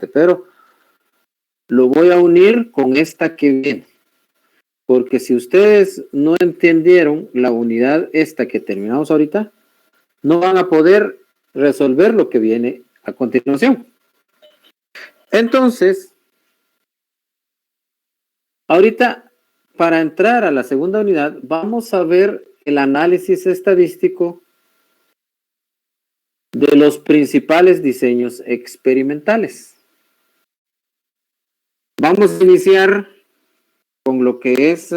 pero lo voy a unir con esta que viene. Porque si ustedes no entendieron la unidad esta que terminamos ahorita, no van a poder resolver lo que viene a continuación. Entonces, ahorita, para entrar a la segunda unidad, vamos a ver el análisis estadístico de los principales diseños experimentales. Vamos a iniciar con lo que es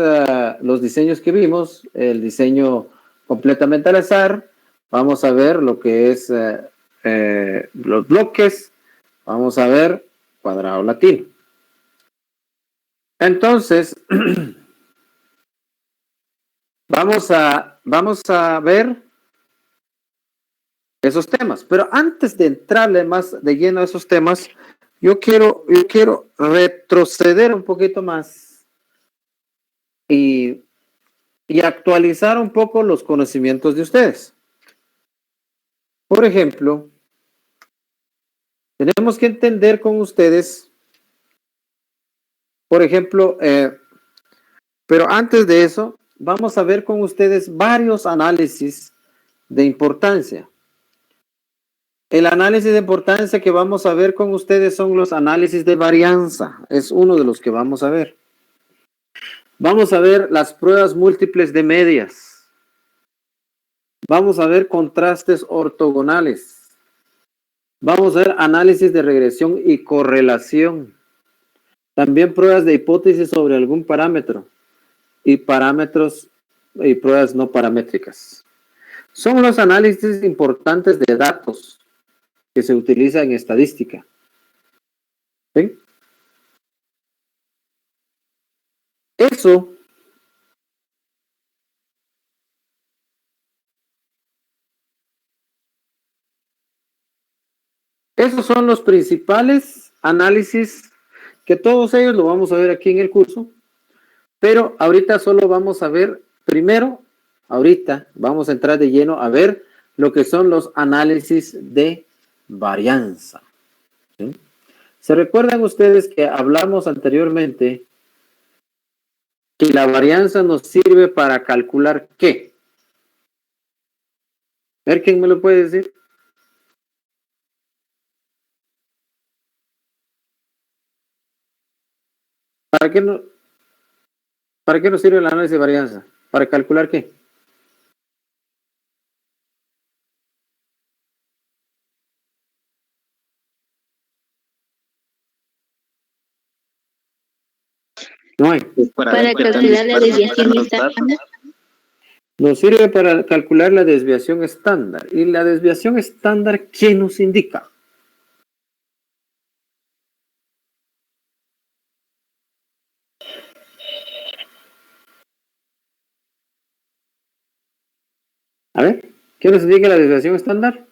los diseños que vimos, el diseño completamente al azar. Vamos a ver lo que es los bloques. Vamos a ver cuadrado latino. Entonces, vamos a ver esos temas. Pero antes de entrarle más de lleno a esos temas, yo quiero retroceder un poquito más y actualizar un poco los conocimientos de ustedes. Por ejemplo, tenemos que entender con ustedes, por ejemplo, pero antes de eso, vamos a ver con ustedes varios análisis de importancia. El análisis de importancia que vamos a ver con ustedes son los análisis de varianza. Es uno de los que vamos a ver. Vamos a ver las pruebas múltiples de medias. Vamos a ver contrastes ortogonales. Vamos a ver análisis de regresión y correlación. También pruebas de hipótesis sobre algún parámetro y parámetros y pruebas no paramétricas. Son los análisis importantes de datos que se utiliza en estadística. ¿Sí? Esos son los principales análisis que todos ellos lo vamos a ver aquí en el curso, pero ahorita solo vamos a ver, primero, ahorita vamos a entrar de lleno a ver lo que son los análisis de varianza. ¿Sí? ¿Se recuerdan ustedes que hablamos anteriormente que la varianza nos sirve para calcular qué? A ver, ¿quién me lo puede decir? ¿Para qué nos sirve el análisis de varianza? ¿Para calcular qué? No hay. Para calcular la desviación estándar. Nos sirve para calcular la desviación estándar. ¿Y la desviación estándar qué nos indica? A ver, ¿qué nos indica la desviación estándar?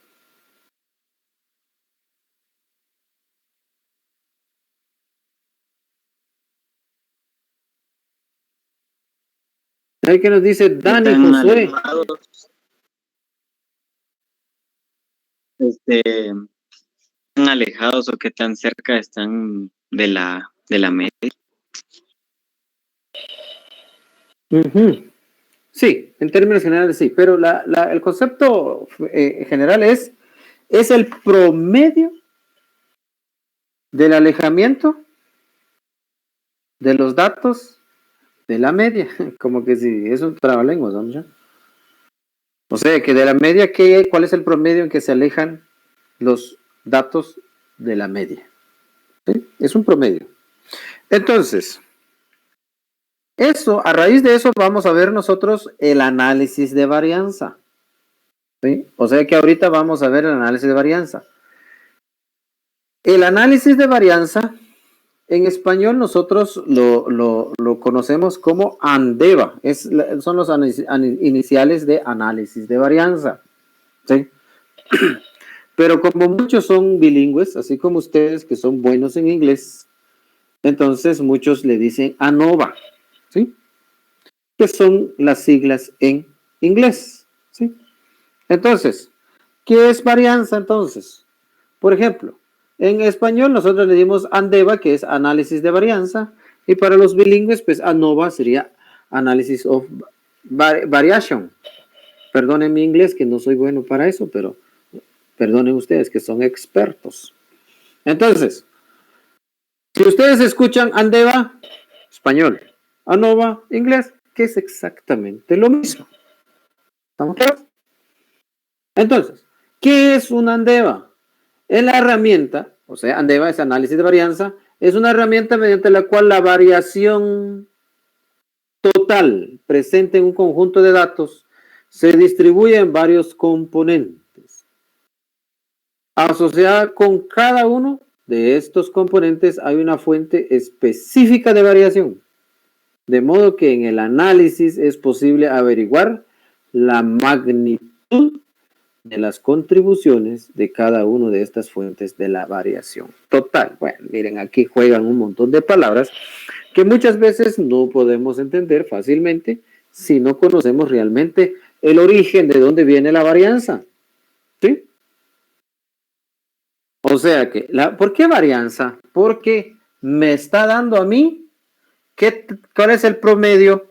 A ver, ¿qué nos dice Dani Josué? ¿Tan alejados o qué tan cerca están de la media? Sí, en términos generales sí, pero el concepto general es el promedio del alejamiento de los datos de la media, como que si es un trabalenguas, ¿no? O sea, que de la media, ¿cuál es el promedio en que se alejan los datos de la media? ¿Sí? Es un promedio. Entonces, a raíz de eso vamos a ver nosotros el análisis de varianza. ¿Sí? O sea que ahorita vamos a ver el análisis de varianza. El análisis de varianza, en español nosotros lo conocemos como ANDEVA. Son los iniciales de análisis de varianza. ¿Sí? Pero como muchos son bilingües, así como ustedes que son buenos en inglés, entonces muchos le dicen ANOVA, ¿sí? Que son las siglas en inglés, ¿sí? Entonces, ¿qué es varianza entonces? Por ejemplo, En español nosotros le dimos ANDEVA, que es análisis de varianza, y para los bilingües, pues ANOVA sería Analysis of Variation. Perdonen mi inglés, que no soy bueno para eso, pero perdonen ustedes que son expertos. Entonces, si ustedes escuchan ANDEVA, español, ANOVA, inglés, que es exactamente lo mismo. ¿Estamos claros? Entonces, ¿qué es una ANDEVA? Es la herramienta, o sea, ANDEVA es análisis de varianza, es una herramienta mediante la cual la variación total presente en un conjunto de datos se distribuye en varios componentes. Asociada con cada uno de estos componentes hay una fuente específica de variación, de modo que en el análisis es posible averiguar la magnitud de las contribuciones de cada una de estas fuentes de la variación total. Bueno, miren, aquí juegan un montón de palabras que muchas veces no podemos entender fácilmente si no conocemos realmente el origen de dónde viene la varianza. ¿Sí? O sea que, ¿por qué varianza? Porque me está dando a mí cuál es el promedio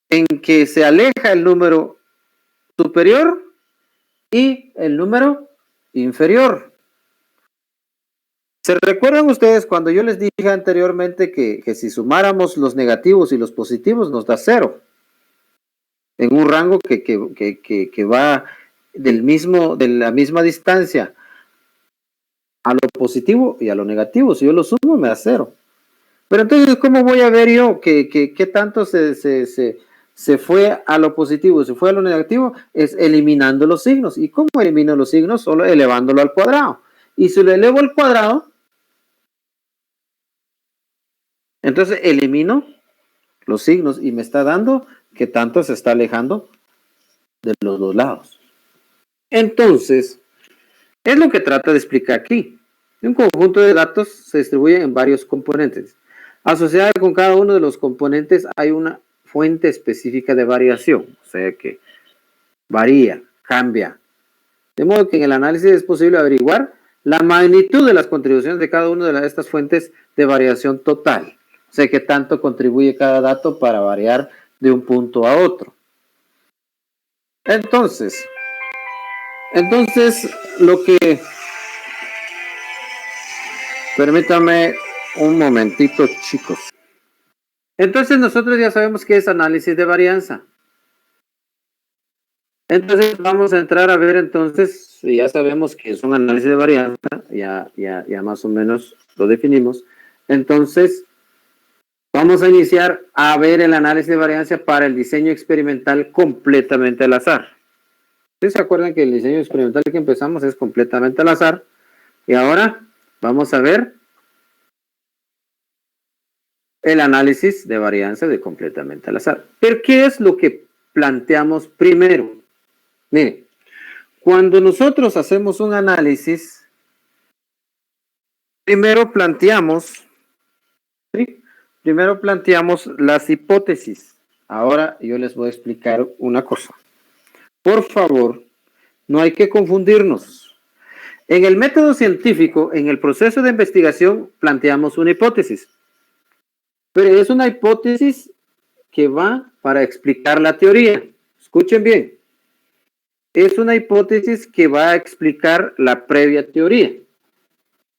en que se aleja el número superior y el número inferior. ¿Se recuerdan ustedes cuando yo les dije anteriormente que si sumáramos los negativos y los positivos nos da 0? En un rango que va de la misma distancia a lo positivo y a lo negativo. Si yo lo sumo me da 0. Pero entonces, ¿cómo voy a ver yo qué tanto se fue a lo positivo, se fue a lo negativo? Es eliminando los signos. ¿Y cómo elimino los signos? Solo elevándolo al cuadrado. Y si lo elevo al cuadrado, entonces elimino los signos y me está dando que tanto se está alejando de los dos lados. Entonces, es lo que trata de explicar aquí. Un conjunto de datos se distribuye en varios componentes. Asociada con cada uno de los componentes hay una fuente específica de variación, o sea que varía, cambia. De modo que en el análisis es posible averiguar la magnitud de las contribuciones de cada una de estas fuentes de variación total. O sea que tanto contribuye cada dato para variar de un punto a otro. Entonces lo que... Permítame un momentito, chicos. Entonces nosotros ya sabemos qué es análisis de varianza. Entonces vamos a entrar a ver entonces, ya sabemos que es un análisis de varianza, ya más o menos lo definimos. Entonces vamos a iniciar a ver el análisis de varianza para el diseño experimental completamente al azar. ¿Ustedes se acuerdan que el diseño experimental que empezamos es completamente al azar? Y ahora vamos a ver el análisis de varianza de completamente al azar. ¿Pero qué es lo que planteamos primero? Miren, cuando nosotros hacemos un análisis, primero planteamos las hipótesis. Ahora yo les voy a explicar una cosa. Por favor, no hay que confundirnos. En el método científico, en el proceso de investigación, planteamos una hipótesis. Pero es una hipótesis que va para explicar la teoría. Escuchen bien. Es una hipótesis que va a explicar la previa teoría.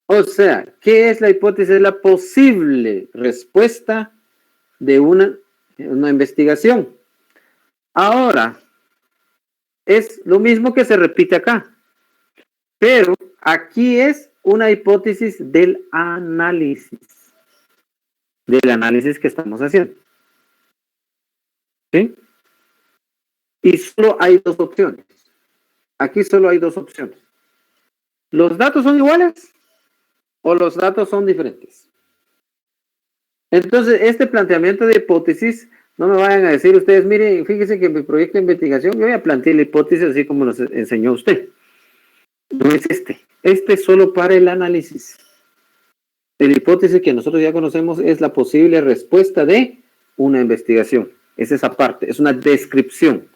O sea, ¿qué es la hipótesis? Es la posible respuesta de una investigación. Ahora, es lo mismo que se repite acá. Pero aquí es una hipótesis del análisis que estamos haciendo. ¿Sí? Y solo hay dos opciones. Aquí solo hay dos opciones. ¿Los datos son iguales o los datos son diferentes? Entonces, este planteamiento de hipótesis, no me vayan a decir ustedes, miren, fíjense que en mi proyecto de investigación yo ya planteé la hipótesis así como nos enseñó usted. No es este. Este es solo para el análisis. La hipótesis que nosotros ya conocemos es la posible respuesta de una investigación. Es esa parte, es una descripción.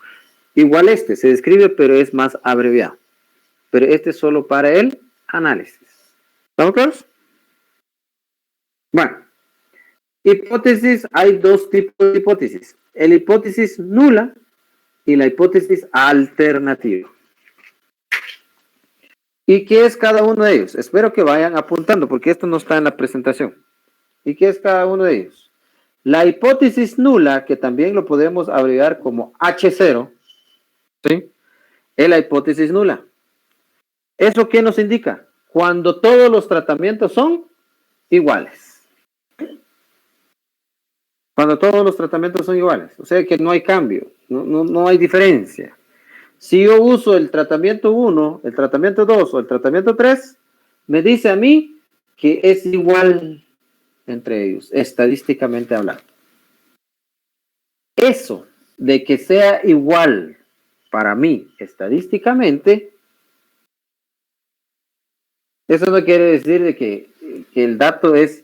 Igual se describe, pero es más abreviado. Pero este es solo para el análisis. ¿Estamos claros? Bueno, hipótesis, hay dos tipos de hipótesis. La hipótesis nula y la hipótesis alternativa. ¿Y qué es cada uno de ellos? Espero que vayan apuntando porque esto no está en la presentación. ¿Y qué es cada uno de ellos? La hipótesis nula, que también lo podemos abreviar como H0, ¿sí? Es la hipótesis nula. ¿Eso qué nos indica? Cuando todos los tratamientos son iguales. Cuando todos los tratamientos son iguales. O sea que no hay cambio, no hay diferencia. Si yo uso el tratamiento 1, el tratamiento 2 o el tratamiento 3, me dice a mí que es igual entre ellos, estadísticamente hablando. Eso de que sea igual para mí, estadísticamente, eso no quiere decir de que el dato es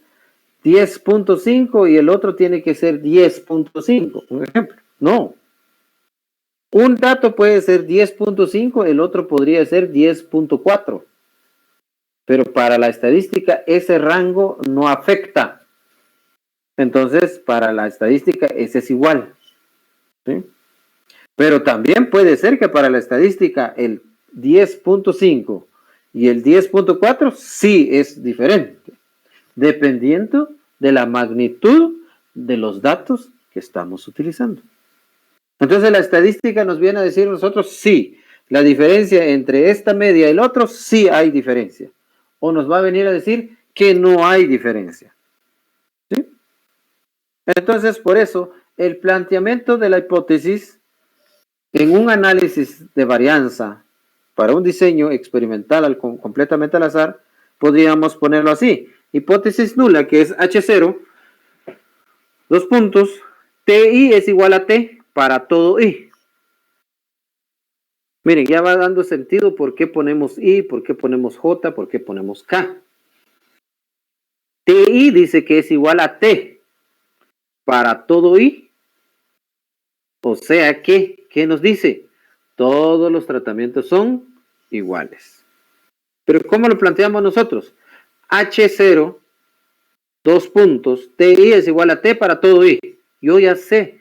10.5 y el otro tiene que ser 10.5, un ejemplo. No. Un dato puede ser 10.5, el otro podría ser 10.4. Pero para la estadística ese rango no afecta. Entonces, para la estadística ese es igual. ¿Sí? Pero también puede ser que para la estadística el 10.5 y el 10.4 sí es diferente, dependiendo de la magnitud de los datos que estamos utilizando. Entonces la estadística nos viene a decir nosotros sí, la diferencia entre esta media y el otro sí hay diferencia. O nos va a venir a decir que no hay diferencia. ¿Sí? Entonces, por eso, el planteamiento de la hipótesis en un análisis de varianza para un diseño experimental completamente al azar, podríamos ponerlo así. Hipótesis nula, que es H0, dos puntos, TI es igual a T para todo I. Miren, ya va dando sentido por qué ponemos I, por qué ponemos J, por qué ponemos K. TI dice que es igual a T para todo I. O sea que, ¿qué nos dice? Todos los tratamientos son iguales. Pero ¿cómo lo planteamos nosotros? H0, dos puntos, TI es igual a T para todo I. Yo ya sé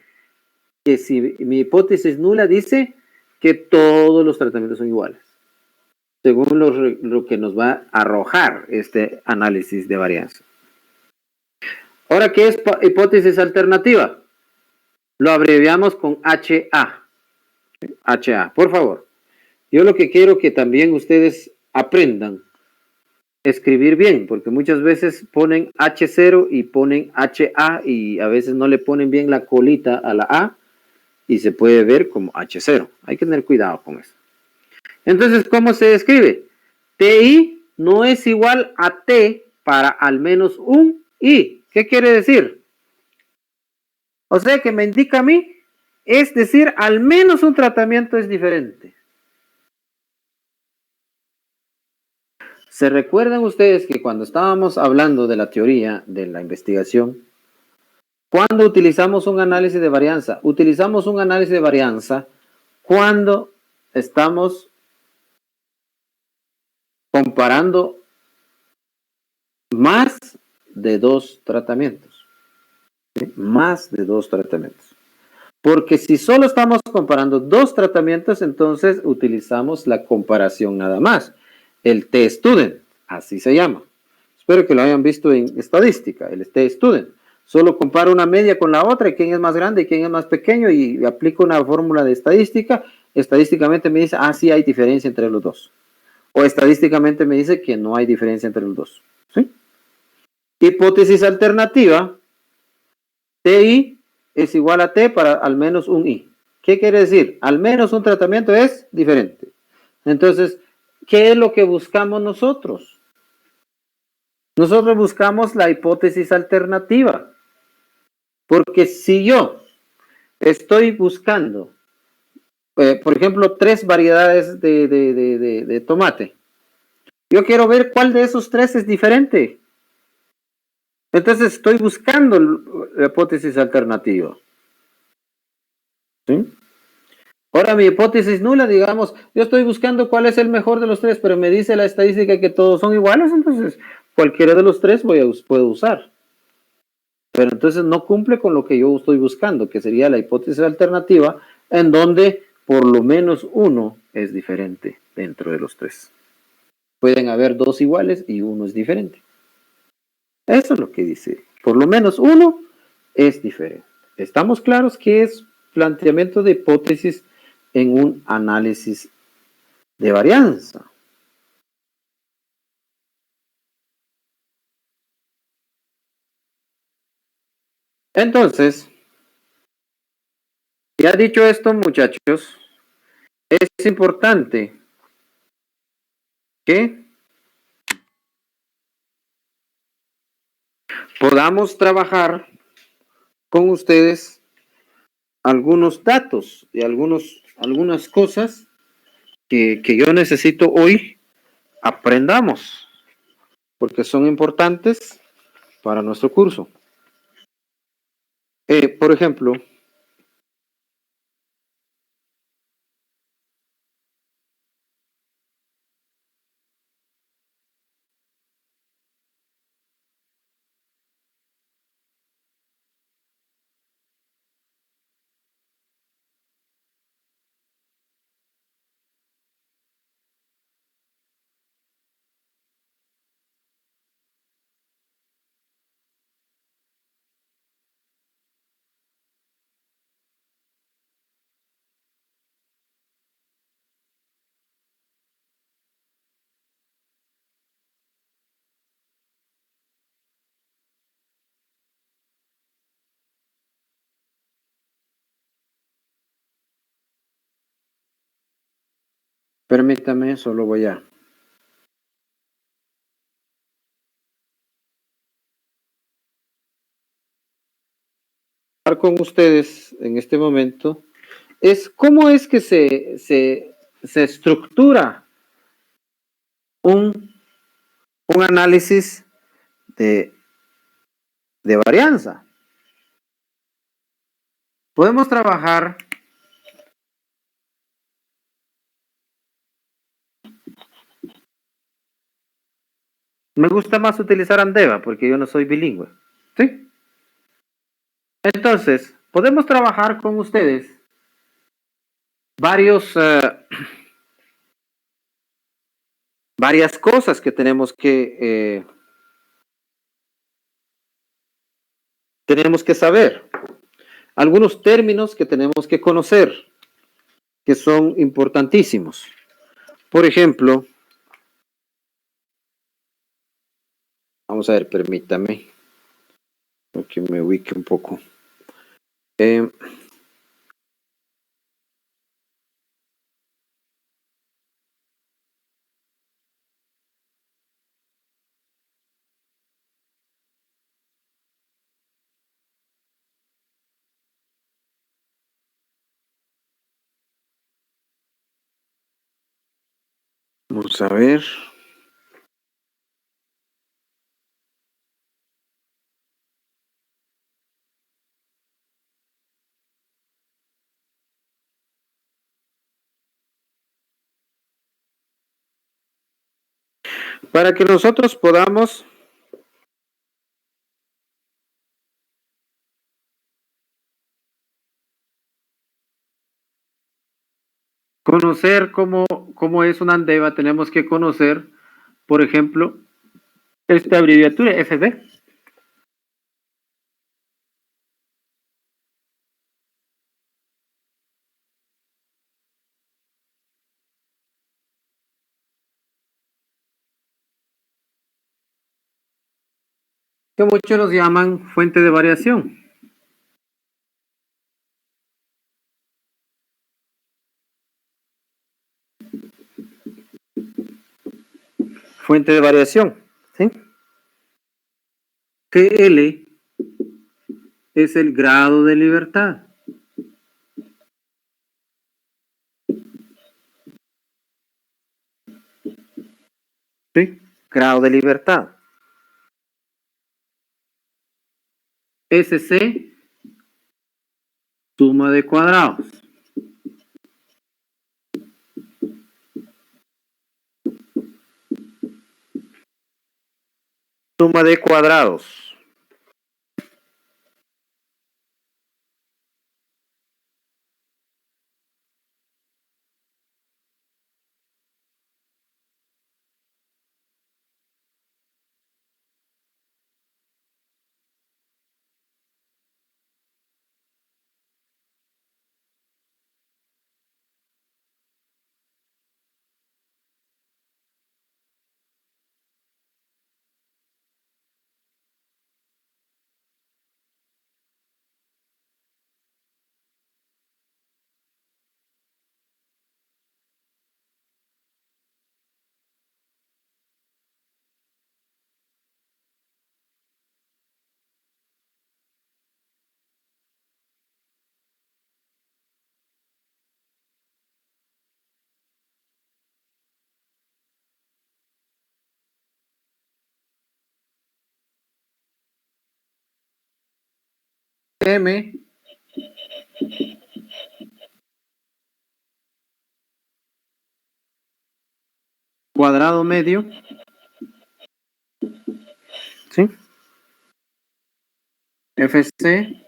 que si mi hipótesis nula dice que todos los tratamientos son iguales, según lo que nos va a arrojar este análisis de varianza. Ahora, ¿qué es hipótesis alternativa? Lo abreviamos con HA. HA, por favor. Yo lo que quiero que también ustedes aprendan a escribir bien, porque muchas veces ponen H0 y ponen HA y a veces no le ponen bien la colita a la A y se puede ver como H0. Hay que tener cuidado con eso. Entonces, ¿cómo se escribe? TI no es igual a T para al menos un I. ¿Qué quiere decir? O sea que me indica a mí, es decir, al menos un tratamiento es diferente. ¿Se recuerdan ustedes que cuando estábamos hablando de la teoría de la investigación, cuando utilizamos un análisis de varianza? Utilizamos un análisis de varianza cuando estamos comparando más de dos tratamientos. ¿Sí? Más de dos tratamientos. Porque si solo estamos comparando dos tratamientos, entonces utilizamos la comparación nada más. El T-Student, así se llama. Espero que lo hayan visto en estadística, el T-Student. Solo comparo una media con la otra y quién es más grande y quién es más pequeño y aplico una fórmula de estadística. Estadísticamente me dice, sí hay diferencia entre los dos. O estadísticamente me dice que no hay diferencia entre los dos. ¿Sí? Hipótesis alternativa, TI es igual a T para al menos un I. ¿Qué quiere decir? Al menos un tratamiento es diferente. Entonces, ¿qué es lo que buscamos nosotros? Nosotros buscamos la hipótesis alternativa. Porque si yo estoy buscando, por ejemplo, 3 variedades de tomate, yo quiero ver cuál de esos 3 es diferente. Entonces estoy buscando la hipótesis alternativa. ¿Sí? Ahora mi hipótesis nula, digamos, yo estoy buscando cuál es el mejor de los 3, pero me dice la estadística que todos son iguales, entonces cualquiera de los tres puedo usar. Pero entonces no cumple con lo que yo estoy buscando, que sería la hipótesis alternativa, en donde por lo menos uno es diferente dentro de los tres. Pueden haber dos iguales y uno es diferente. Eso es lo que dice. Por lo menos uno es diferente. ¿Estamos claros que es planteamiento de hipótesis en un análisis de varianza? Entonces, ya dicho esto, muchachos, es importante que podamos trabajar con ustedes algunos datos y algunas cosas que yo necesito hoy aprendamos, porque son importantes para nuestro curso. Por ejemplo, permítame, solo voy a hablar con ustedes en este momento, es cómo es que se estructura un análisis de varianza. Podemos trabajar me gusta más utilizar Andeva porque yo no soy bilingüe, ¿sí? Entonces, podemos trabajar con ustedes varias cosas que tenemos que saber, algunos términos que tenemos que conocer, que son importantísimos. Por ejemplo, vamos a ver, permítame, que me ubique un poco. Vamos a ver. Para que nosotros podamos conocer cómo es una Andeva, tenemos que conocer, por ejemplo, esta abreviatura FD. Que muchos los llaman fuente de variación. Fuente de variación, ¿sí? GL es el grado de libertad. ¿Sí? Grado de libertad. SC, suma de cuadrados. Suma de cuadrados. M cuadrado medio, ¿sí? FC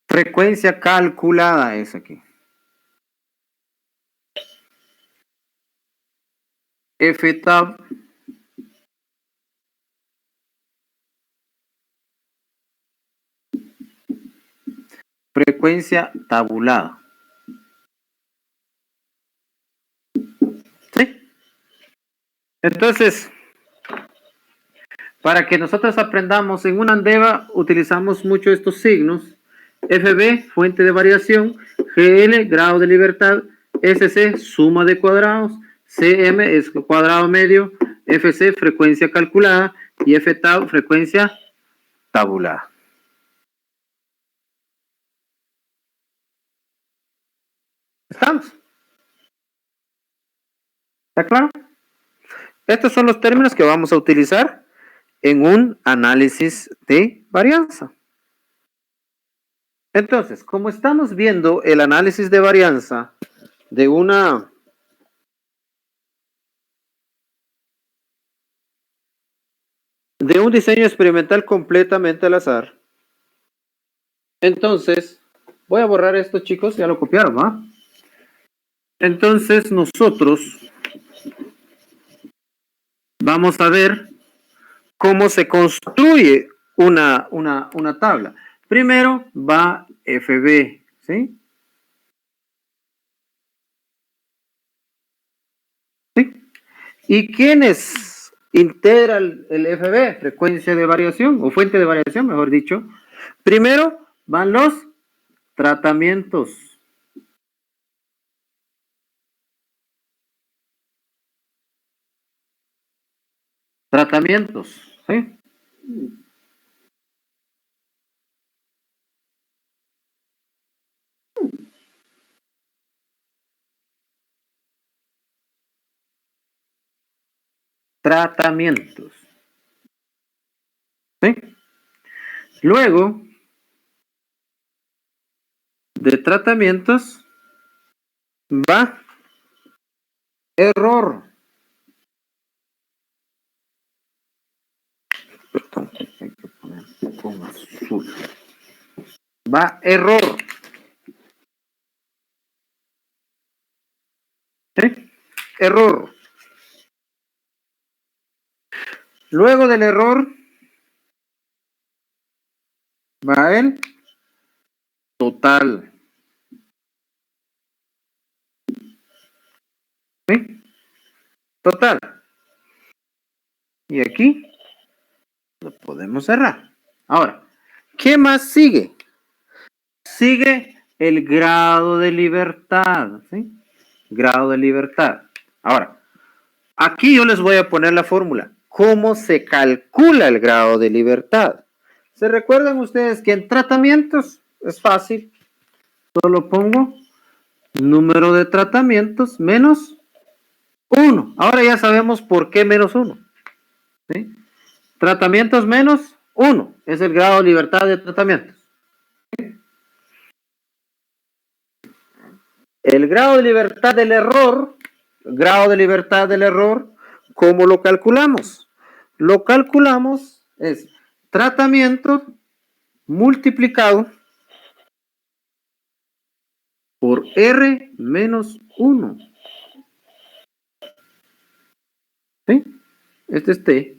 frecuencia calculada es aquí. F tab frecuencia tabulada. ¿Sí? Entonces, para que nosotros aprendamos en una andeva, utilizamos mucho estos signos. FB, fuente de variación. GL, grado de libertad. SC, suma de cuadrados. CM es cuadrado medio. FC, frecuencia calculada. Y F tab, frecuencia tabulada. ¿Estamos? ¿Está claro? Estos son los términos que vamos a utilizar en un análisis de varianza. Entonces, como estamos viendo el análisis de varianza de un diseño experimental completamente al azar, entonces, voy a borrar esto, chicos, ya lo copiaron, ¿va? Entonces, nosotros vamos a ver cómo se construye una tabla. Primero va FB, ¿sí? ¿Sí? ¿Y quiénes integra el FB? Frecuencia de variación, o fuente de variación, mejor dicho. Primero van los tratamientos. Tratamientos, ¿sí? Tratamientos. ¿Sí? Luego de tratamientos va error. Perdón, hay que poner con azul. Va error. ¿Sí? Error. Luego del error va el total. ¿Sí? Total. Y aquí lo podemos cerrar. Ahora, ¿qué más sigue? Sigue el grado de libertad, ¿sí? Grado de libertad. Ahora, aquí yo les voy a poner la fórmula. ¿Cómo se calcula el grado de libertad? ¿Se recuerdan ustedes que en tratamientos es fácil? Solo pongo número de tratamientos menos 1. Ahora ya sabemos por qué menos 1. ¿Sí? Tratamientos menos 1 es el grado de libertad de tratamientos. El grado de libertad del error, ¿cómo lo calculamos? Lo calculamos es tratamiento multiplicado por R menos 1. ¿Sí? Este es T.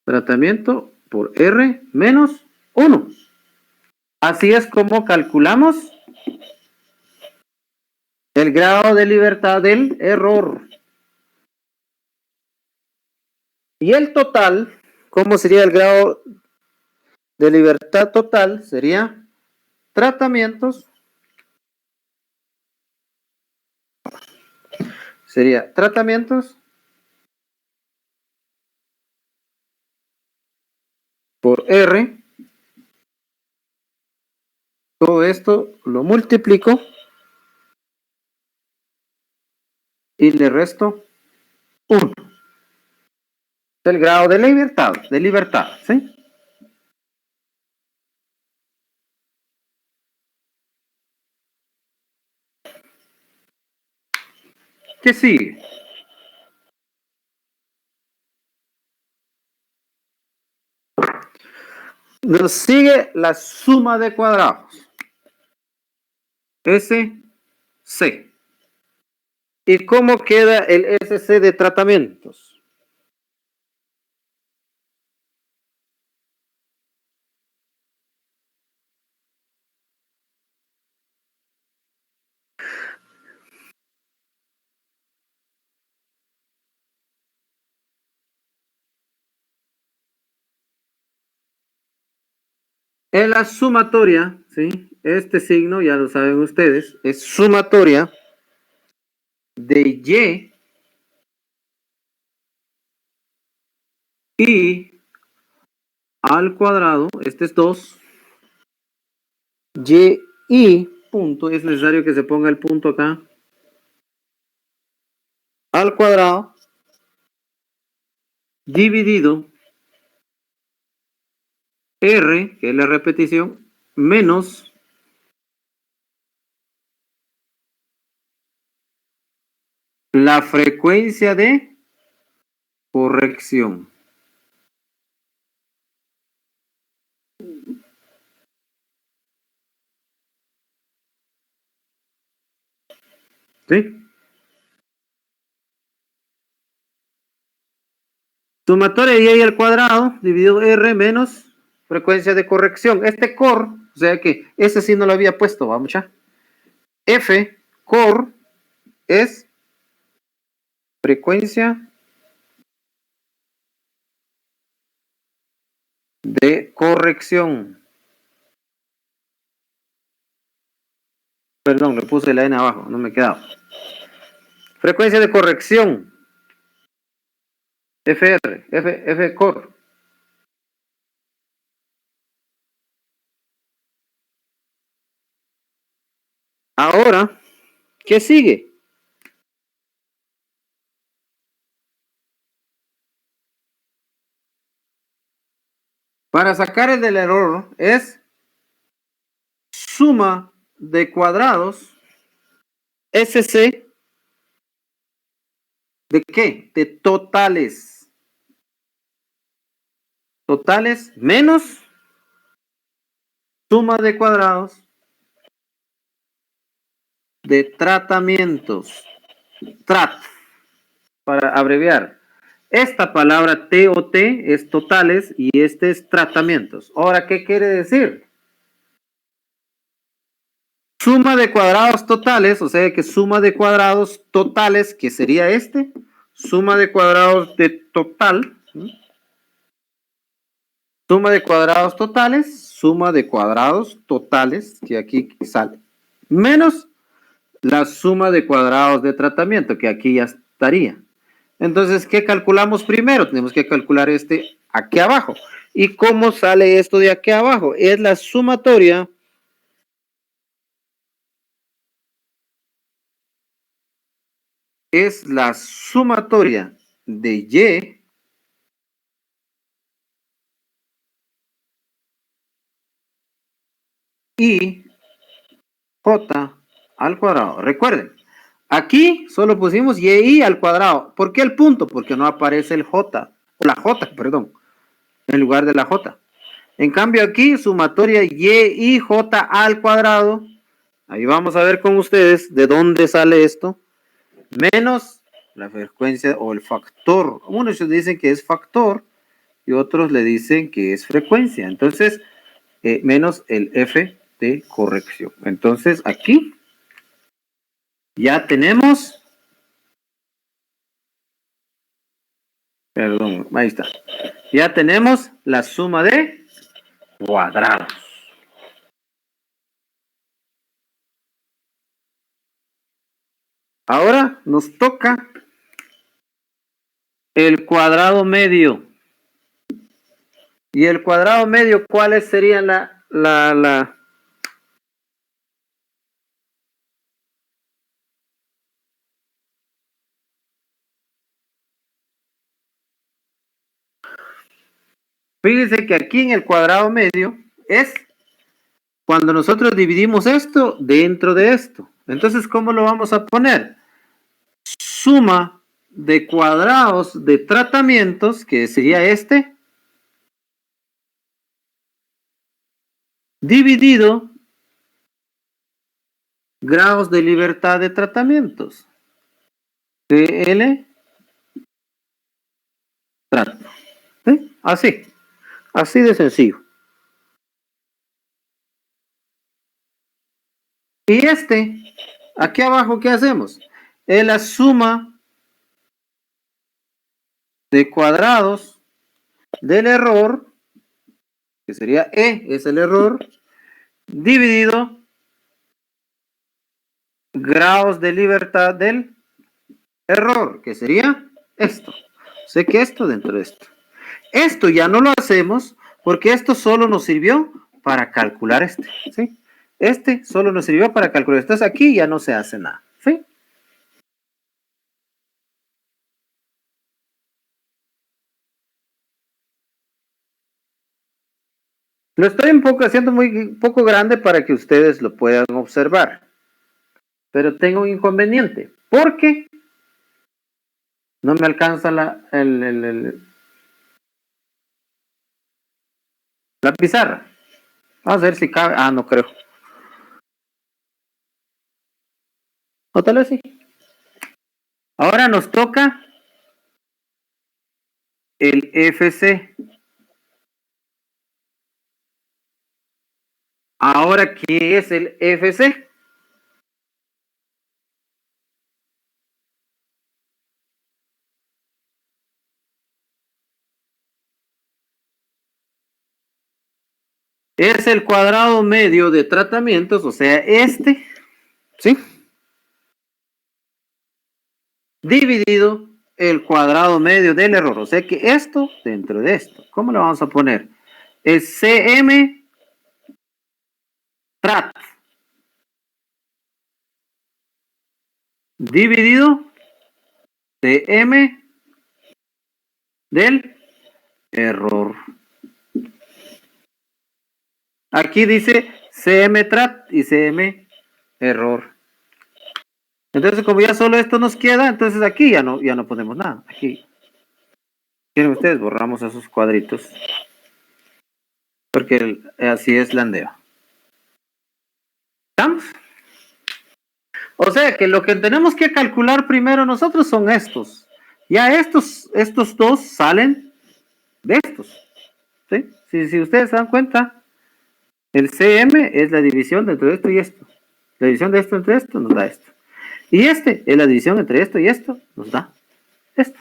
Tratamiento por R menos 1. Así es como calculamos el grado de libertad del error. Y el total, ¿cómo sería el grado de libertad total? Sería tratamientos. Sería tratamientos por R. Todo esto lo multiplico y le resto 1. El grado de libertad, ¿sí? ¿Qué sigue? Nos sigue la suma de cuadrados. SC. ¿Y cómo queda el SC de tratamientos? En la sumatoria, ¿sí? Este signo, ya lo saben ustedes, es sumatoria de y al cuadrado, este es 2, y punto, es necesario que se ponga el punto acá, al cuadrado, dividido R, que es la repetición, menos la frecuencia de corrección. ¿Sí? Sumatoria de y al cuadrado dividido R menos frecuencia de corrección. Este cor, o sea que ese sí no lo había puesto, vamos ya. F, cor, es frecuencia de corrección. Perdón, le puse la N abajo, no me quedaba. Frecuencia de corrección. FR, F core. Ahora, ¿qué sigue? Para sacar el del error es suma de cuadrados SC ¿de qué? De totales. Totales menos suma de cuadrados de tratamientos. Trat, para abreviar. Esta palabra T o T es totales y este es tratamientos. Ahora, ¿qué quiere decir? Suma de cuadrados totales, o sea que suma de cuadrados totales, que sería este, suma de cuadrados de total, ¿sí? Suma de cuadrados totales, que aquí sale, menos la suma de cuadrados de tratamiento, que aquí ya estaría. Entonces, ¿qué calculamos primero? Tenemos que calcular este aquí abajo. ¿Y cómo sale esto de aquí abajo? Es la sumatoria de Y J al cuadrado. Recuerden, aquí solo pusimos y al cuadrado. ¿Por qué el punto? Porque no aparece el j, o la j, perdón, en lugar de la j. En cambio aquí, sumatoria y j al cuadrado. Ahí vamos a ver con ustedes de dónde sale esto. Menos la frecuencia o el factor. Unos dicen que es factor y otros le dicen que es frecuencia. Entonces, menos el f de corrección. Entonces, aquí ya tenemos, perdón, ahí está. Ya tenemos la suma de cuadrados. Ahora nos toca el cuadrado medio. Y el cuadrado medio, ¿cuáles serían la? Fíjense que aquí en el cuadrado medio es cuando nosotros dividimos esto dentro de esto. Entonces, ¿cómo lo vamos a poner? Suma de cuadrados de tratamientos, que sería este, dividido grados de libertad de tratamientos. TL trato. ¿Sí? Así de sencillo. Y aquí abajo, ¿qué hacemos? Es la suma de cuadrados del error, que sería E, es el error, dividido grados de libertad del error, que sería esto. Sé que esto dentro de esto. Esto ya no lo hacemos porque esto solo nos sirvió para calcular ¿sí? Este solo nos sirvió para calcular. Entonces aquí ya no se hace nada, ¿sí? Lo estoy haciendo muy poco grande para que ustedes lo puedan observar. Pero tengo un inconveniente. Porque no me alcanza la pizarra. Vamos a ver si cabe. Ah, no creo. O tal vez sí. Ahora nos toca el FC. Ahora, ¿qué es el FC? Es el cuadrado medio de tratamientos, o sea, ¿sí? Dividido el cuadrado medio del error. O sea que esto dentro de esto. ¿Cómo lo vamos a poner? Es CM trat dividido CM del error. Aquí dice CM trat y CM error. Entonces, como ya solo esto nos queda, entonces aquí ya no ponemos nada. Aquí, quieren ustedes, borramos esos cuadritos. Porque así es la andea. ¿Estamos? O sea que lo que tenemos que calcular primero nosotros son estos. Ya estos dos salen de estos. ¿Sí? Si ustedes se dan cuenta, el CM es la división entre esto y esto. La división de esto entre esto nos da esto. Y este es la división entre esto y esto nos da esto.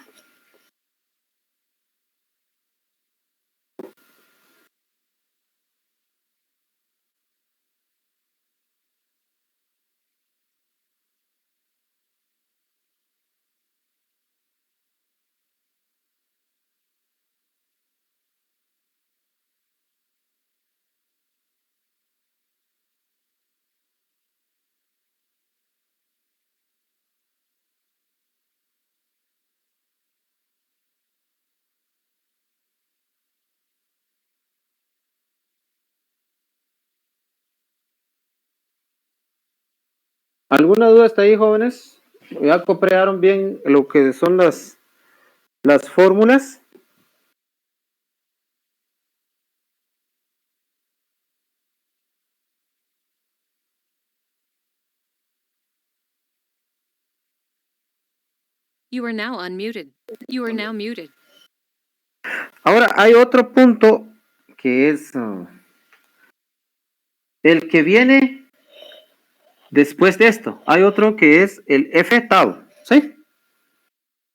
¿Alguna duda hasta ahí, jóvenes? ¿Ya compraron bien lo que son las fórmulas? You are now unmuted. You are now muted. Ahora, hay otro punto que es el que viene después de esto. Hay otro que es el F tau, ¿sí?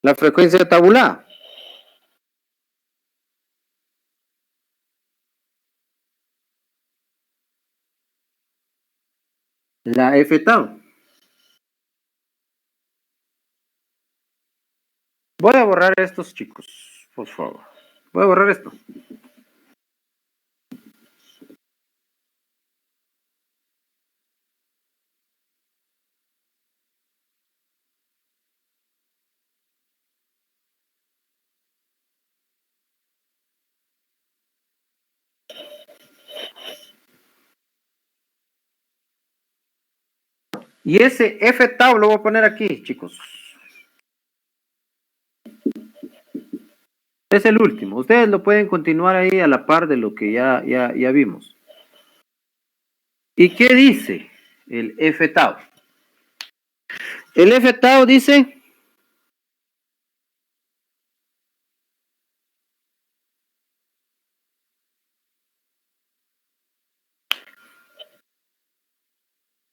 La frecuencia tabulada. La F tau. Voy a borrar estos, chicos, por favor. Voy a borrar esto. Y ese F tau lo voy a poner aquí, chicos. Es el último. Ustedes lo pueden continuar ahí a la par de lo que ya vimos. ¿Y qué dice el F tau? El F tau dice...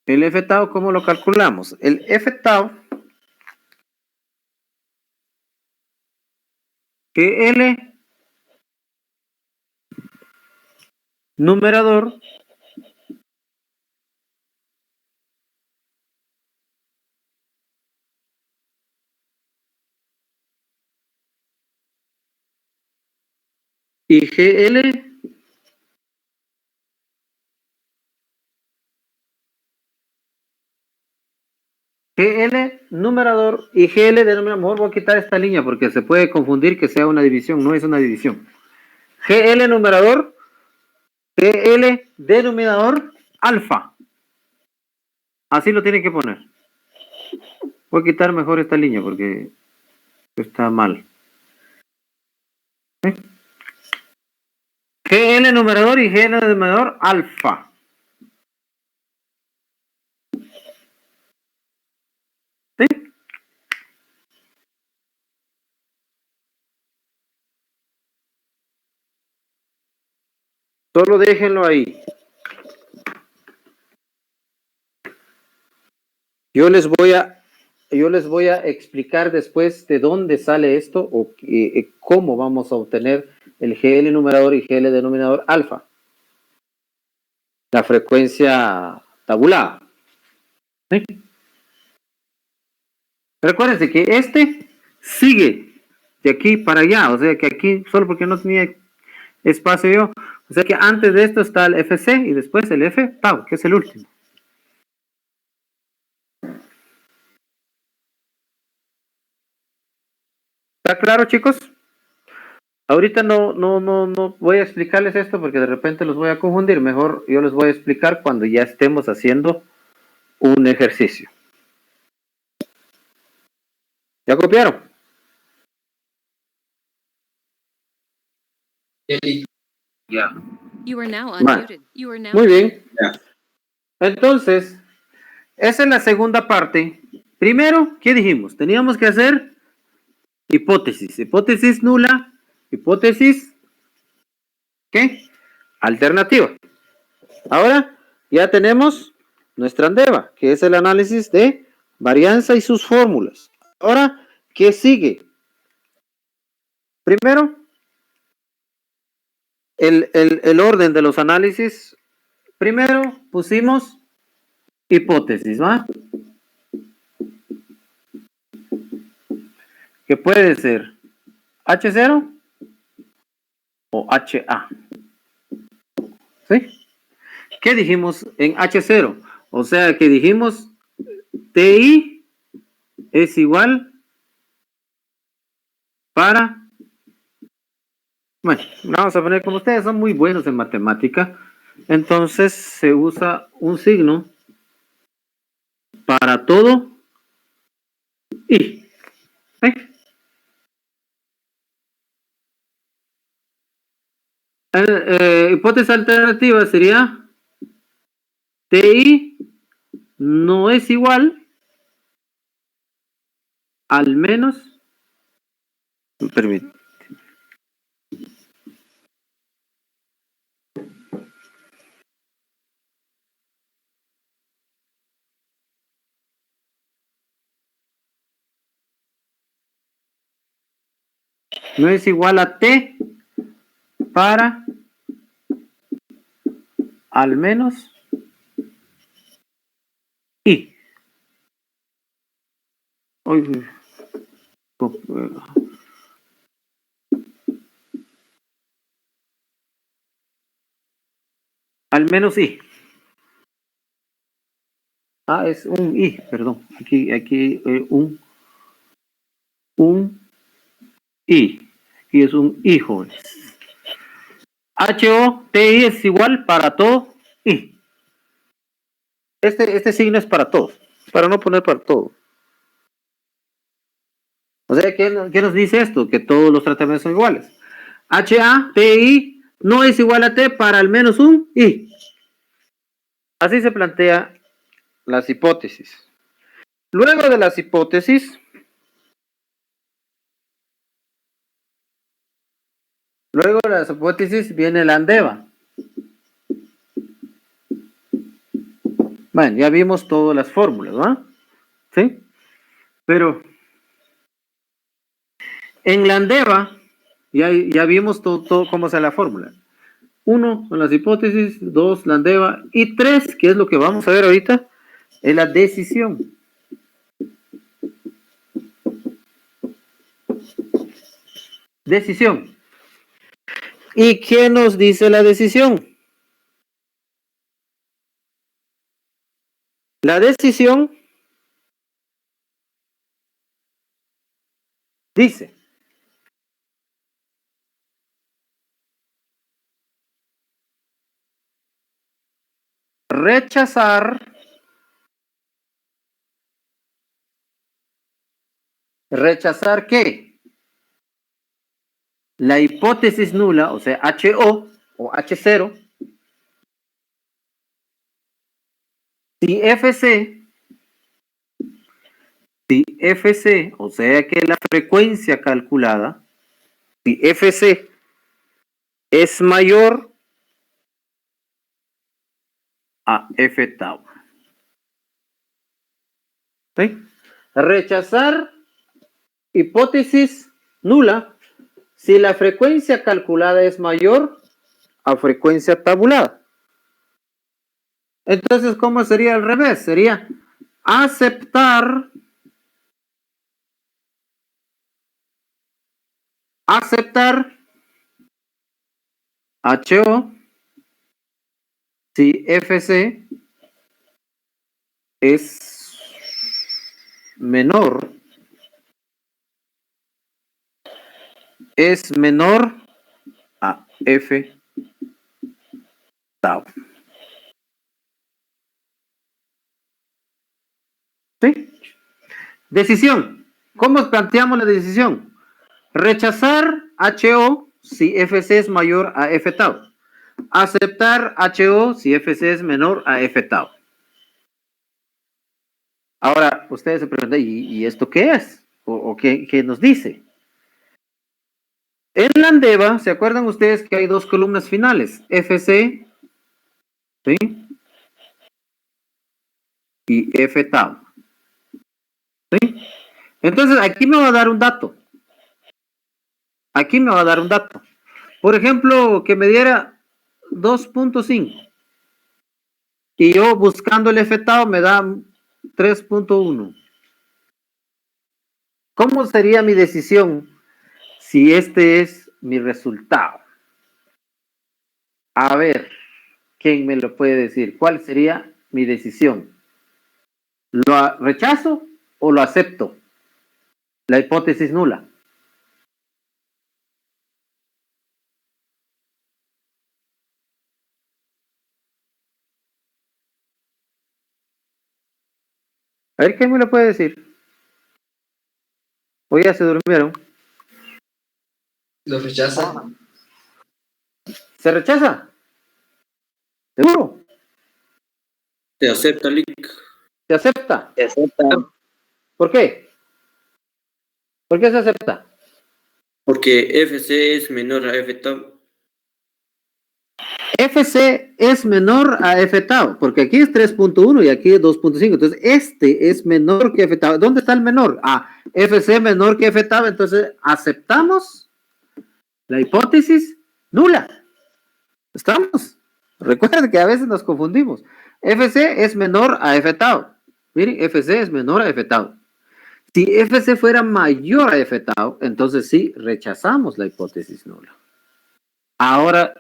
El F tau, ¿cómo lo calculamos? El F tau, que L numerador y GL numerador y GL denominador. Mejor voy a quitar esta línea porque se puede confundir que sea una división. No es una división. GL numerador, GL denominador alfa. Así lo tienen que poner. Voy a quitar mejor esta línea porque está mal. ¿Sí? GL numerador y GL denominador alfa. ¿Sí? Solo déjenlo ahí. Yo les voy a explicar después de dónde sale esto o cómo vamos a obtener el GL numerador y GL denominador alfa. La frecuencia tabulada. ¿Sí? Recuérdense que este sigue de aquí para allá, o sea que aquí, solo porque no tenía espacio yo, o sea que antes de esto está el FC y después el F tau, que es el último. ¿Está claro, chicos? Ahorita no voy a explicarles esto porque de repente los voy a confundir. Mejor yo les voy a explicar cuando ya estemos haciendo un ejercicio. ¿Ya copiaron? Ya. You are now unmuted. You are now muy bien. Entonces, esa es la segunda parte. Primero, ¿qué dijimos? Teníamos que hacer hipótesis. Hipótesis nula, hipótesis, ¿qué? Alternativa. Ahora ya tenemos nuestra andeva, que es el análisis de varianza y sus fórmulas. Ahora, ¿qué sigue? Primero, el orden de los análisis. Primero pusimos hipótesis, ¿va? Que puede ser H0 o HA. ¿Sí? ¿Qué dijimos en H0? O sea que dijimos TI es igual para... Bueno, vamos a poner, como ustedes son muy buenos en matemática, entonces se usa un signo para todo I. ¿Eh? Hipótesis alternativa sería TI no es igual, al menos, permítame. No es igual a T para al menos I. Uy, al menos I. Ah, es un I, perdón. Aquí un I. Aquí es un I, jóvenes. HOTI es igual para todo I. Este signo es para todos, para no poner para todo. O sea, ¿qué nos dice esto? Que todos los tratamientos son iguales. HATI no es igual a T para al menos un I. Así se plantea las hipótesis. Luego de las hipótesis, viene la ANDEVA. Bueno, ya vimos todas las fórmulas, ¿no? ¿Sí? Pero en la ANDEVA ya vimos todo cómo es la fórmula. 1 son las hipótesis, 2 la ANDEVA y 3, que es lo que vamos a ver ahorita, es la decisión. Decisión. ¿Y qué nos dice la decisión? La decisión dice ¿rechazar qué? La hipótesis nula, o sea, HO o H0, si FC, o sea que la frecuencia calculada, si FC es mayor a F tau. ¿Sí? Rechazar hipótesis nula si la frecuencia calculada es mayor a frecuencia tabulada. Entonces, ¿cómo sería al revés? Sería aceptar HO si FC es menor a F tau. ¿Sí? Decisión. ¿Cómo planteamos la decisión? Rechazar HO si FC es mayor a F tau. Aceptar HO si FC es menor a F tau. Ahora, ustedes se preguntan, ¿y esto qué es? ¿O qué nos dice? En la ANDEVA, ¿se acuerdan ustedes que hay dos columnas finales? FC, ¿sí? Y F tau. ¿Sí? Entonces, aquí me va a dar un dato. Por ejemplo, que me diera 2.5. Y yo buscando el F tau me da 3.1. ¿Cómo sería mi decisión si este es mi resultado? A ver, ¿quién me lo puede decir? ¿Cuál sería mi decisión? ¿Lo rechazo o lo acepto? La hipótesis nula. A ver, ¿quién me lo puede decir? ¿O ya se durmieron? Lo rechaza. ¿Se rechaza? ¿Seguro? Se acepta, Lick. ¿Se acepta? Se acepta. ¿Por qué? ¿Por qué se acepta? Porque FC es menor a F tau. FC es menor a F tau, porque aquí es 3.1 y aquí es 2.5. Entonces, este es menor que F tau. ¿Dónde está el menor? Ah, FC menor que F tau. Entonces, aceptamos la hipótesis nula. ¿Estamos? Recuerden que a veces nos confundimos. FC es menor a F tau. Miren, FC es menor a F tau. Si FC fuera mayor a F tau, entonces sí rechazamos la hipótesis nula. Ahora,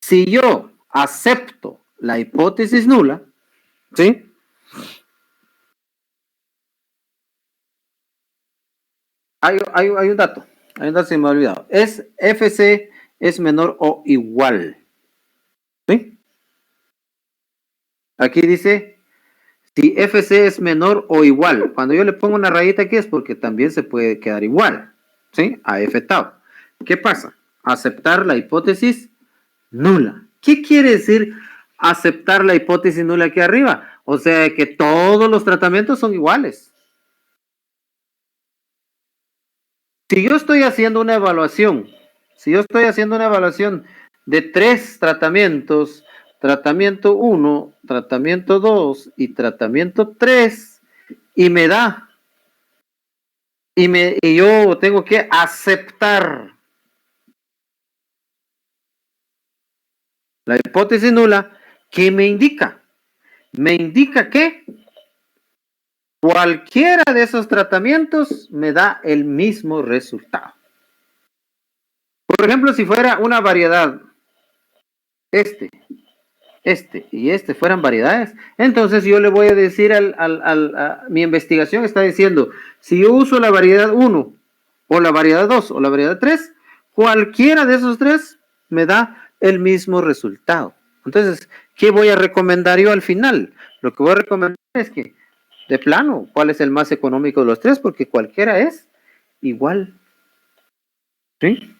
si yo acepto la hipótesis nula, ¿sí? Hay un dato se me ha olvidado. Es FC es menor o igual. ¿Sí? Aquí dice, si FC es menor o igual. Cuando yo le pongo una rayita aquí es porque también se puede quedar igual, ¿sí? A F tau. ¿Qué pasa? Aceptar la hipótesis nula. ¿Qué quiere decir aceptar la hipótesis nula aquí arriba? O sea que todos los tratamientos son iguales. Si yo estoy haciendo una evaluación, de 3 tratamientos, tratamiento 1, tratamiento 2 y tratamiento 3, y me da, y yo tengo que aceptar la hipótesis nula, ¿qué me indica? Me indica que cualquiera de esos tratamientos me da el mismo resultado. Por ejemplo, si fuera una variedad, este y este fueran variedades, entonces yo le voy a decir a mi investigación está diciendo, si yo uso la variedad 1, o la variedad 2, o la variedad 3, cualquiera de esos 3 me da el mismo resultado. Entonces, ¿qué voy a recomendar yo al final? Lo que voy a recomendar es que, de plano, ¿cuál es el más económico de los 3? Porque cualquiera es igual. ¿Sí?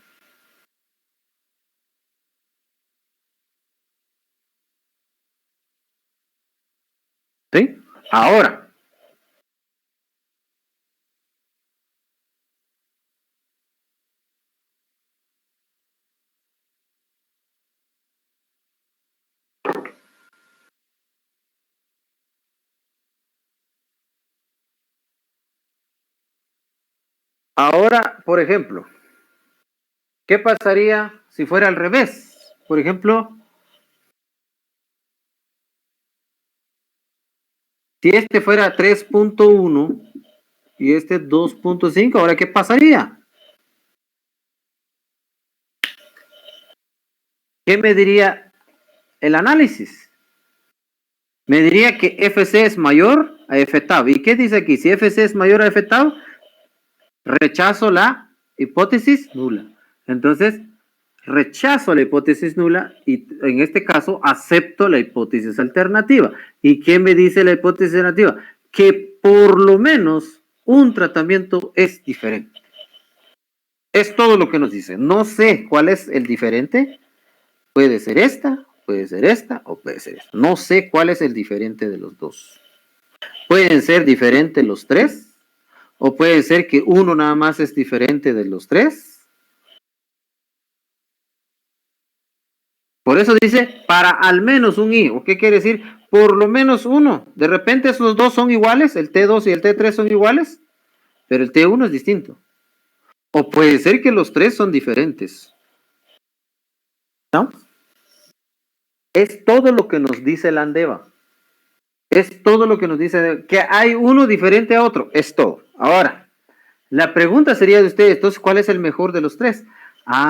¿Sí? Ahora, por ejemplo, ¿qué pasaría si fuera al revés? Por ejemplo, si este fuera 3.1 y este 2.5, ¿ahora qué pasaría? ¿Qué me diría el análisis? Me diría que FC es mayor a F tau. ¿Y qué dice aquí? Si FC es mayor a F tau, rechazo la hipótesis nula. Entonces, rechazo la hipótesis nula y en este caso acepto la hipótesis alternativa. ¿Y qué me dice la hipótesis alternativa? Que por lo menos un tratamiento es diferente. Es todo lo que nos dice. No sé cuál es el diferente. Puede ser esta o puede ser esta. No sé cuál es el diferente de los dos. Pueden ser diferentes los 3 o puede ser que uno nada más es diferente de los 3. Por eso dice, para al menos un I. ¿O qué quiere decir? Por lo menos uno. De repente esos dos son iguales, el T2 y el T3 son iguales, pero el T1 es distinto. O puede ser que los 3 son diferentes. ¿No? Es todo lo que nos dice el ANDEVA. Es todo lo que nos dice que hay uno diferente a otro. Es todo. Ahora, la pregunta sería de ustedes, entonces, ¿cuál es el mejor de los 3?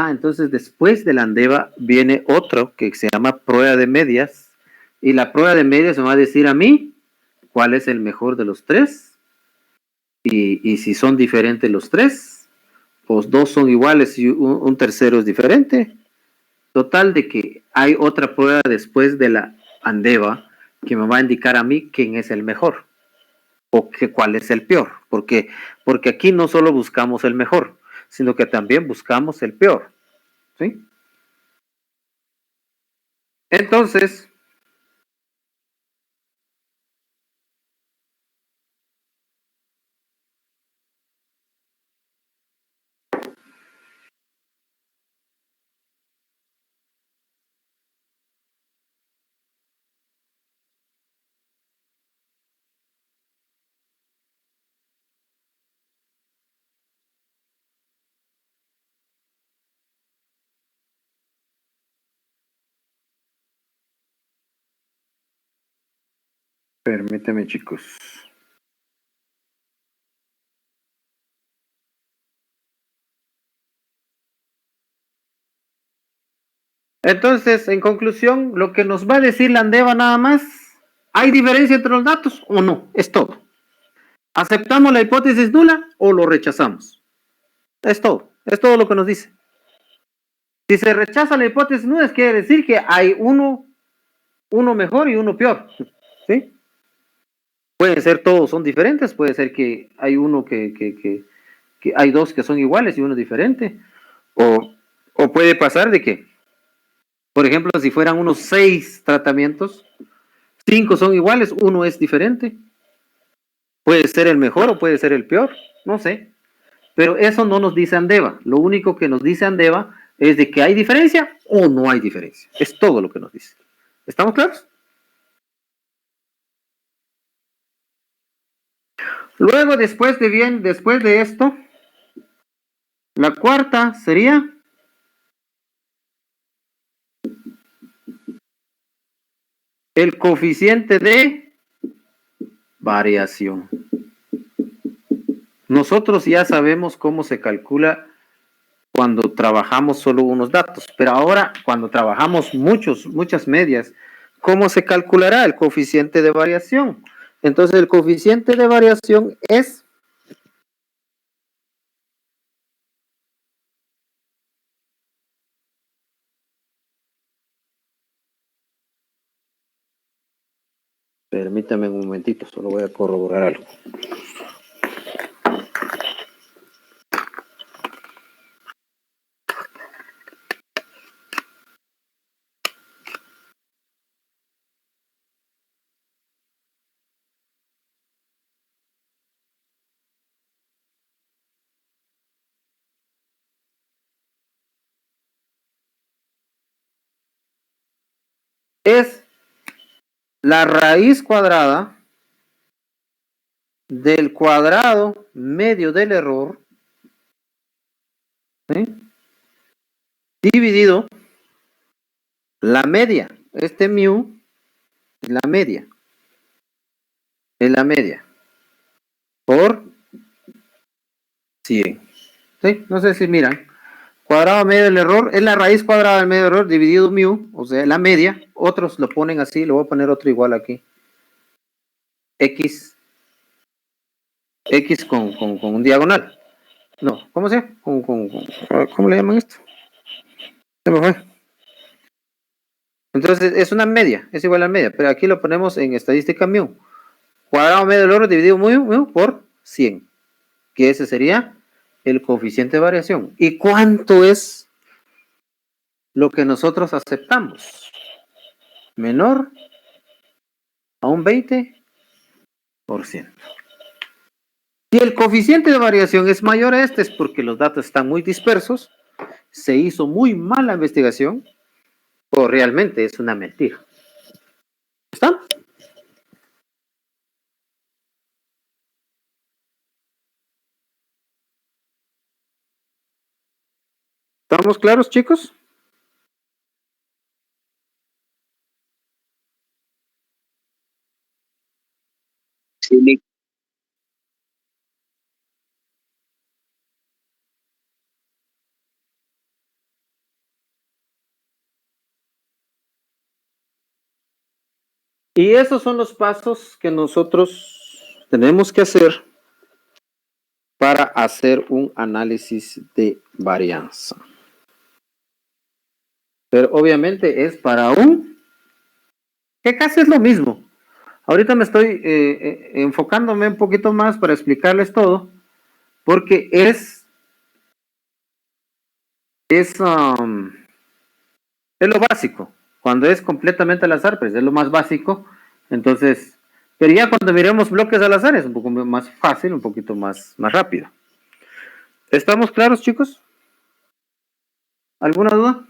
Entonces después del ANDEVA viene otro que se llama prueba de medias. Y la prueba de medias me va a decir a mí cuál es el mejor de los 3. Y si son diferentes los 3, pues 2 son iguales y un tercero es diferente. Total de que hay otra prueba después de la ANDEVA que me va a indicar a mí quién es el mejor. o cuál es el peor, porque aquí no solo buscamos el mejor, sino que también buscamos el peor, ¿sí? Entonces, permíteme, chicos. Entonces, en conclusión, lo que nos va a decir la ANDEVA nada más, ¿hay diferencia entre los datos o no? Es todo. ¿Aceptamos la hipótesis nula o lo rechazamos? Es todo lo que nos dice. Si se rechaza la hipótesis nula, quiere decir que hay uno mejor y uno peor, ¿sí? Pueden ser todos son diferentes, puede ser que hay uno que hay dos que son iguales y uno diferente, o puede pasar de que, por ejemplo, si fueran unos 6 tratamientos, 5 son iguales, uno es diferente. Puede ser el mejor o puede ser el peor, no sé. Pero eso no nos dice ANDEVA. Lo único que nos dice ANDEVA es de que hay diferencia o no hay diferencia. Es todo lo que nos dice. ¿Estamos claros? Luego, después de esto, la cuarta sería el coeficiente de variación. Nosotros ya sabemos cómo se calcula cuando trabajamos solo unos datos, pero ahora cuando trabajamos muchas medias, ¿cómo se calculará el coeficiente de variación? Entonces el coeficiente de variación es permítame un momentito, solo voy a corroborar algo. Es la raíz cuadrada del cuadrado medio del error, ¿sí? Dividido la media. Este mu es la media. Es la media. Por 100. ¿Sí? No sé si miran. Cuadrado medio del error es la raíz cuadrada del medio del error dividido mu, o sea, la media. Otros lo ponen así, le voy a poner otro igual aquí. X con un diagonal. No, ¿cómo se llama? ¿Cómo le llaman esto? Se me fue. Entonces es una media, es igual a media, pero aquí lo ponemos en estadística mu. Cuadrado medio del error dividido mu por 100, que ese sería el coeficiente de variación. ¿Y cuánto es lo que nosotros aceptamos? Menor a un 20%. Si el coeficiente de variación es mayor a este, es porque los datos están muy dispersos, se hizo muy mala investigación, o realmente es una mentira. ¿Está? ¿Estamos claros, chicos? Sí. Y esos son los pasos que nosotros tenemos que hacer para hacer un análisis de varianza. Pero obviamente es para que casi es lo mismo. ahorita me estoy enfocándome un poquito más para explicarles todo, porque es lo básico. Cuando es completamente al azar, pues es lo más básico. Entonces, pero ya cuando miremos bloques al azar es un poco más fácil, un poquito más rápido. ¿Estamos claros, chicos? ¿Alguna duda?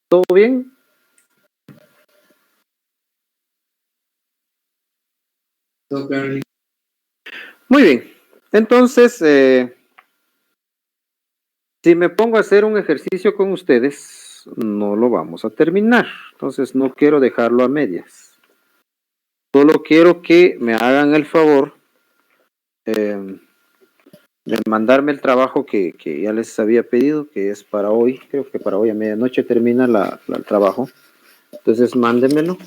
¿Todo bien? Muy bien. Entonces, si me pongo a hacer un ejercicio con ustedes, no lo vamos a terminar. Entonces, no quiero dejarlo a medias. Solo quiero que me hagan el favor de mandarme el trabajo que ya les había pedido, que es para hoy. Creo que para hoy a medianoche termina el trabajo. Entonces, mándenmelo.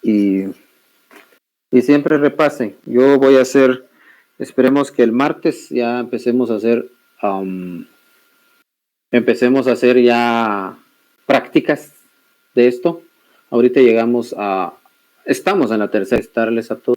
Y siempre repasen. Yo voy a hacer, esperemos que el martes ya empecemos a hacer ya prácticas de esto. Ahorita estamos en la tercera, estarles a todos.